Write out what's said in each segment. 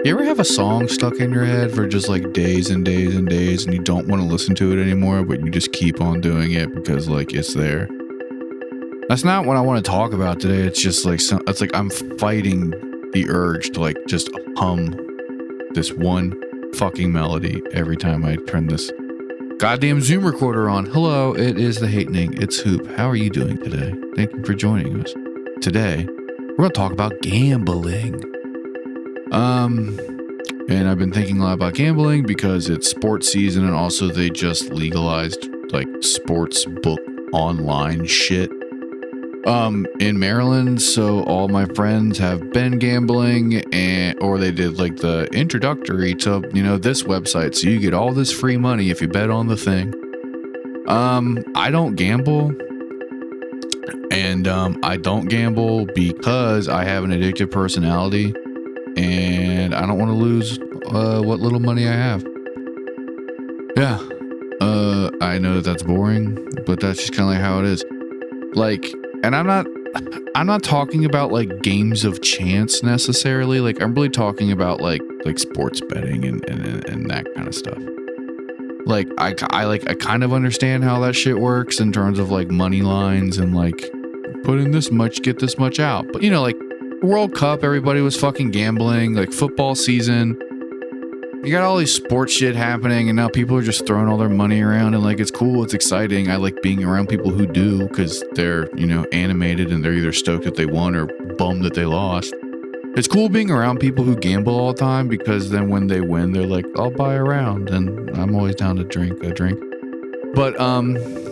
You ever have a song stuck in your head for just like days and days and days and you don't want to listen to it anymore, but you just keep on doing it because like it's there? That's not what I want to talk about today. It's just like, it's like I'm fighting the urge to like just hum this one fucking melody every time I turn this goddamn Zoom recorder on. Hello, it is the Hatening. It's Hoop. How are you doing today? Thank you for joining us. Today, we're going to talk about gambling. And I've been thinking a lot about gambling because it's sports season and also they just legalized like sports book online shit in Maryland. So all my friends have been gambling or they did like the introductory to, this website. So you get all this free money if you bet on the thing. I don't gamble. And I don't gamble because I have an addictive personality and I don't want to lose what little money I have. Yeah. I know that's boring, but that's just kind of like how it is. Like, and I'm not talking about like games of chance necessarily. Like I'm really talking about like sports betting and that kind of stuff. Like I kind of understand how that shit works in terms of like money lines and like put in this much, get this much out. But like World Cup, everybody was fucking gambling, like football season. You got all these sports shit happening and now people are just throwing all their money around and like it's cool, it's exciting. I like being around people who do because they're, animated and they're either stoked that they won or bummed that they lost. It's cool being around people who gamble all the time because then when they win, they're like, I'll buy a round, and I'm always down to drink a drink. But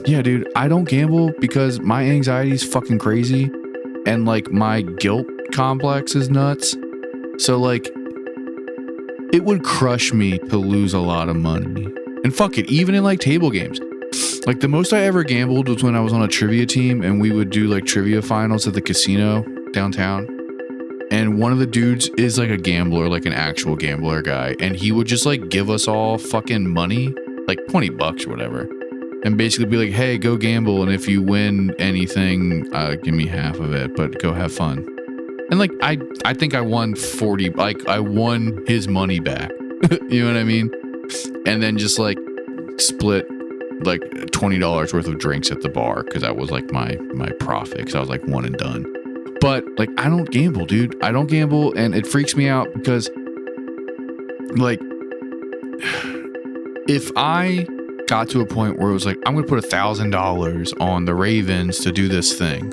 yeah, dude, I don't gamble because my anxiety is fucking crazy and like my guilt complex is nuts. So like it would crush me to lose a lot of money. And fuck it, even in like table games. Like the most I ever gambled was when I was on a trivia team and we would do like trivia finals at the casino downtown. And one of the dudes is like a gambler, like an actual gambler guy. And he would just like give us all fucking money, like $20 or whatever. And basically be like, hey, go gamble. And if you win anything, give me half of it, but go have fun. And like, I think I won 40, like I won his money back. You know what I mean? And then just like split like $20 worth of drinks at the bar. Cause that was like my profit. Cause I was like one and done. But like, I don't gamble, dude. I don't gamble. And it freaks me out because like, if I got to a point where it was like, I'm going to put $1,000 on the Ravens to do this thing,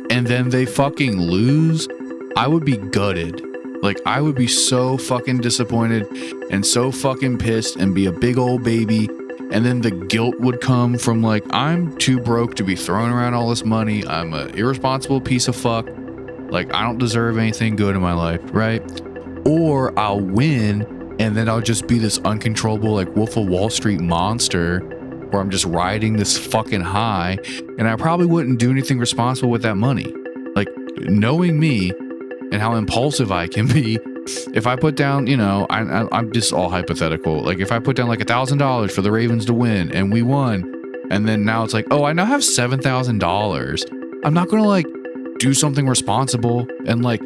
and then they fucking lose, I would be gutted. Like, I would be so fucking disappointed and so fucking pissed and be a big old baby. And then the guilt would come from like, I'm too broke to be throwing around all this money. I'm an irresponsible piece of fuck. Like, I don't deserve anything good in my life, right? Or I'll win and then I'll just be this uncontrollable like Wolf of Wall Street monster where I'm just riding this fucking high and I probably wouldn't do anything responsible with that money. Like, knowing me and how impulsive I can be, if I put down, I'm just all hypothetical. Like if I put down like $1,000 for the Ravens to win and we won, and then now it's like, oh, I now have $7,000. I'm not going to like do something responsible and like,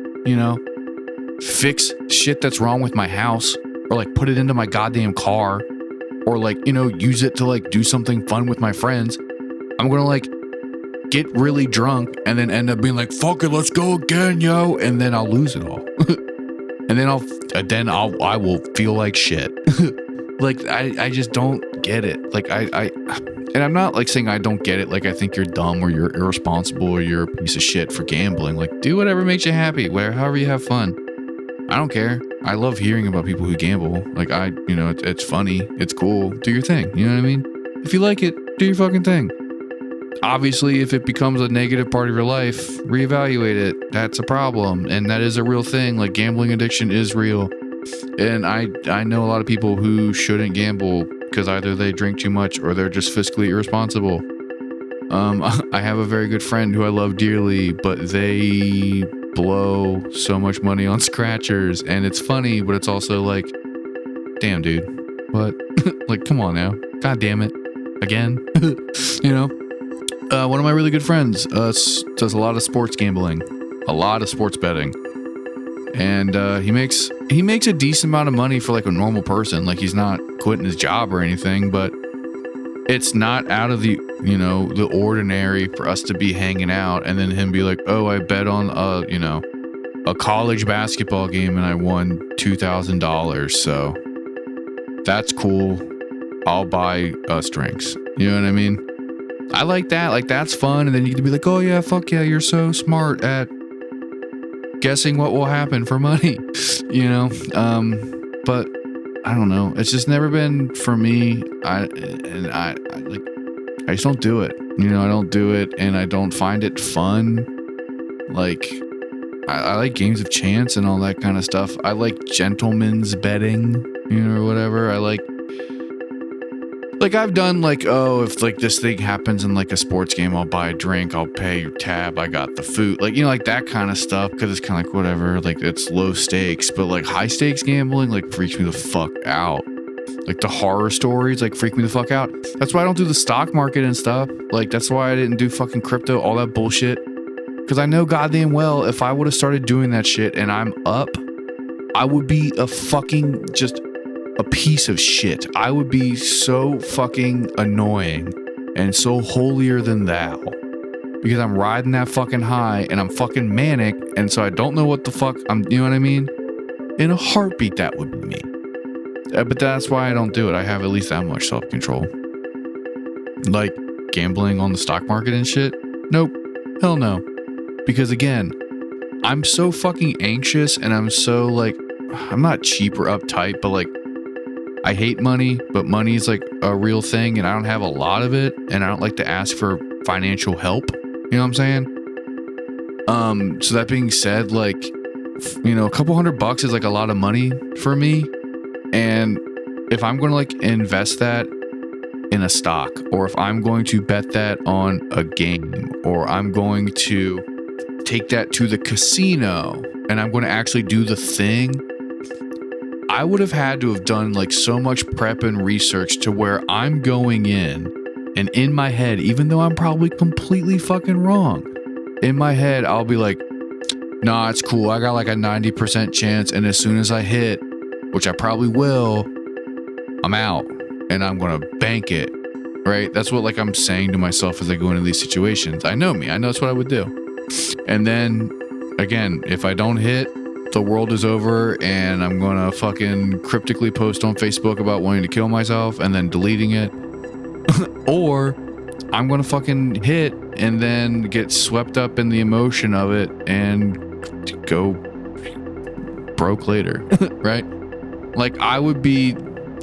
fix shit that's wrong with my house or like put it into my goddamn car or like, use it to like do something fun with my friends. I'm going to like get really drunk and then end up being like, fuck it, let's go again, yo. And then I'll lose it all. And then I will feel like shit. Like, I just don't get it. Like, and I'm not like saying I don't get it. Like, I think you're dumb or you're irresponsible or you're a piece of shit for gambling. Like, do whatever makes you happy, however you have fun. I don't care. I love hearing about people who gamble. Like, it's funny. It's cool. Do your thing. You know what I mean? If you like it, do your fucking thing. Obviously, if it becomes a negative part of your life, reevaluate it. That's a problem. And that is a real thing. Like, gambling addiction is real. And I know a lot of people who shouldn't gamble because either they drink too much or they're just fiscally irresponsible. I have a very good friend who I love dearly, but they blow so much money on scratchers. And it's funny, but it's also like, damn, dude. What? Like, come on now. God damn it. Again. One of my really good friends does a lot of sports gambling, a lot of sports betting. And he makes a decent amount of money for like a normal person. Like he's not quitting his job or anything, but it's not out of the the ordinary for us to be hanging out and then him be like, oh, I bet on a college basketball game and I won $2,000. So that's cool. I'll buy us drinks. You know what I mean? I like that. Like that's fun. And then you can be like, oh yeah, fuck yeah, you're so smart at guessing what will happen for money. But I don't know. It's just never been for me. I just don't do it. I don't do it, and I don't find it fun. Like, I like games of chance and all that kind of stuff. I like gentlemen's betting, or whatever. I like I've done like, oh, if like this thing happens in like a sports game, I'll buy a drink, I'll pay your tab, I got the food, like, like that kind of stuff, because it's kind of like whatever, like it's low stakes. But like high stakes gambling like freaks me the fuck out. Like the horror stories like freak me the fuck out. That's why I don't do the stock market and stuff. Like that's why I didn't do fucking crypto, all that bullshit, because I know goddamn well if I would have started doing that shit and I'm up, I would be a fucking just a piece of shit. I would be so fucking annoying and so holier than thou, because I'm riding that fucking high and I'm fucking manic, and so I don't know what the fuck I'm, you know what I mean? In a heartbeat, that would be me. But that's why I don't do it. I have at least that much self-control. Like gambling on the stock market and shit? Nope. Hell no. Because again, I'm so fucking anxious, and I'm so like, I'm not cheap or uptight, but like, I hate money, but money is like a real thing, and I don't have a lot of it, and I don't like to ask for financial help. You know what I'm saying? So that being said, like, a couple $100 is like a lot of money for me. And if I'm going to like invest that in a stock, or if I'm going to bet that on a game, or I'm going to take that to the casino and I'm going to actually do the thing, I would have had to have done like so much prep and research to where I'm going in, and in my head, even though I'm probably completely fucking wrong, in my head, I'll be like, nah, it's cool. I got like a 90% chance. And as soon as I hit, which I probably will, I'm out and I'm going to bank it. Right? That's what like I'm saying to myself as I go into these situations. I know me. I know that's what I would do. And then again, if I don't hit, the world is over, and I'm gonna fucking cryptically post on Facebook about wanting to kill myself and then deleting it. Or I'm gonna fucking hit and then get swept up in the emotion of it and go broke later. Right? Like I would be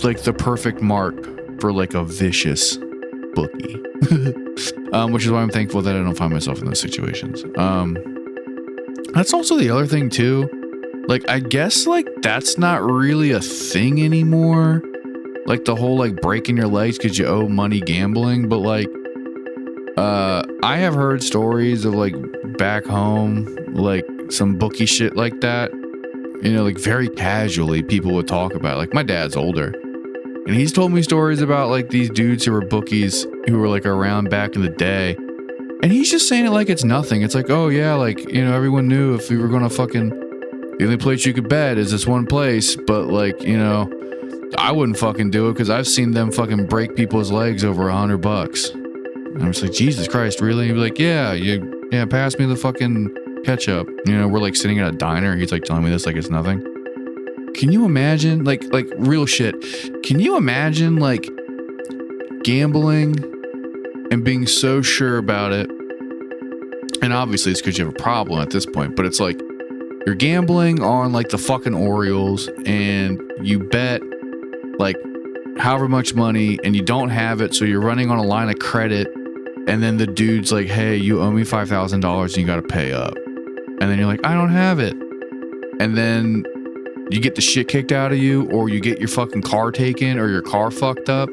like the perfect mark for like a vicious bookie. Which is why I'm thankful that I don't find myself in those situations. That's also the other thing too. Like, I guess, like, that's not really a thing anymore. Like, the whole, like, breaking your legs because you owe money gambling. But, like, I have heard stories of, like, back home, like, some bookie shit like that. Like, very casually, people would talk about it. Like, my dad's older. And he's told me stories about, like, these dudes who were bookies who were, like, around back in the day. And he's just saying it like it's nothing. It's like, oh, yeah, like, everyone knew if we were going to fucking... The only place you could bet is this one place, but like, I wouldn't fucking do it because I've seen them fucking break people's legs over $100. And I'm just like, Jesus Christ, really? And he'd be like, yeah, pass me the fucking ketchup. We're like sitting at a diner. He's like telling me this like it's nothing. Can you imagine, like real shit? Can you imagine like gambling and being so sure about it? And obviously it's because you have a problem at this point, but it's like, you're gambling on like the fucking Orioles and you bet like however much money and you don't have it. So you're running on a line of credit, and then the dude's like, hey, you owe me $5,000 and you got to pay up. And then you're like, I don't have it. And then you get the shit kicked out of you, or you get your fucking car taken, or your car fucked up.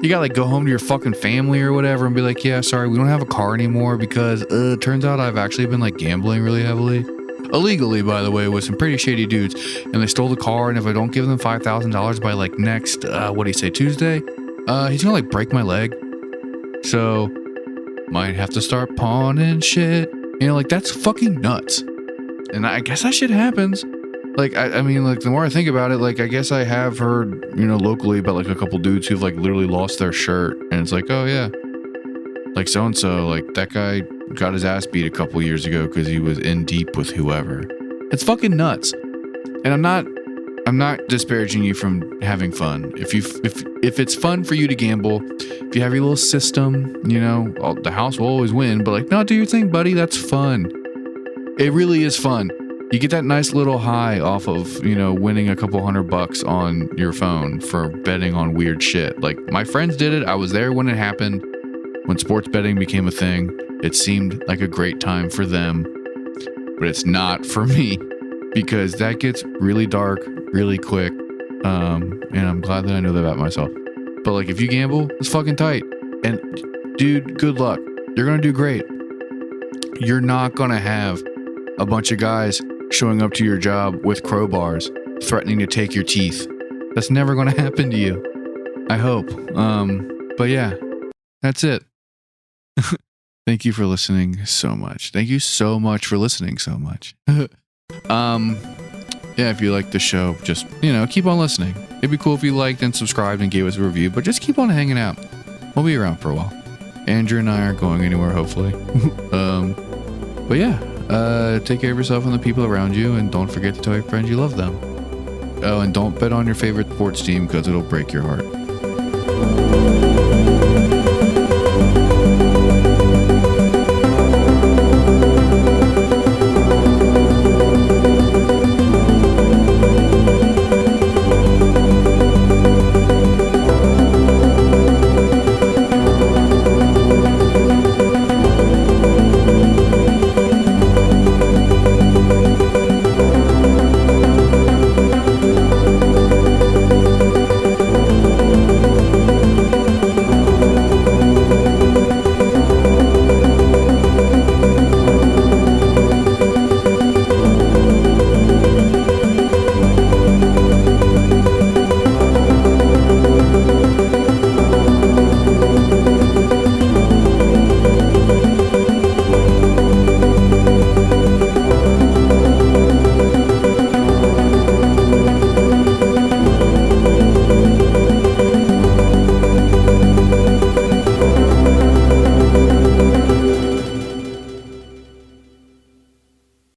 You gotta like go home to your fucking family or whatever and be like, yeah, sorry, we don't have a car anymore because it turns out I've actually been like gambling really heavily. Illegally, by the way, with some pretty shady dudes, and they stole the car, and if I don't give them $5,000 by like next what do you say, Tuesday, he's gonna like break my leg, so might have to start pawning shit. Like that's fucking nuts. And I guess that shit happens. Like, I mean, like, the more I think about it, like, I guess I have heard, locally about, like, a couple dudes who've, like, literally lost their shirt. And it's like, oh, yeah. Like, so-and-so, like, that guy got his ass beat a couple years ago because he was in deep with whoever. It's fucking nuts. And I'm not disparaging you from having fun. If it's fun for you to gamble, if you have your little system, the house will always win. But, like, no, do your thing, buddy. That's fun. It really is fun. You get that nice little high off of, winning a couple $100 on your phone for betting on weird shit. Like, my friends did it. I was there when it happened. When sports betting became a thing, it seemed like a great time for them. But it's not for me because that gets really dark really quick. And I'm glad that I know that about myself. But, like, if you gamble, it's fucking tight. And, dude, good luck. You're going to do great. You're not going to have a bunch of guys showing up to your job with crowbars, threatening to take your teeth. That's never going to happen to you. I hope. But yeah, that's it. Thank you for listening so much. Thank you so much for listening so much. Yeah, if you like the show, just, keep on listening. It'd be cool if you liked and subscribed and gave us a review, but just keep on hanging out. We'll be around for a while. Andrew and I aren't going anywhere, hopefully. But yeah. Take care of yourself and the people around you, and don't forget to tell your friends you love them. Oh, and don't bet on your favorite sports team because it'll break your heart.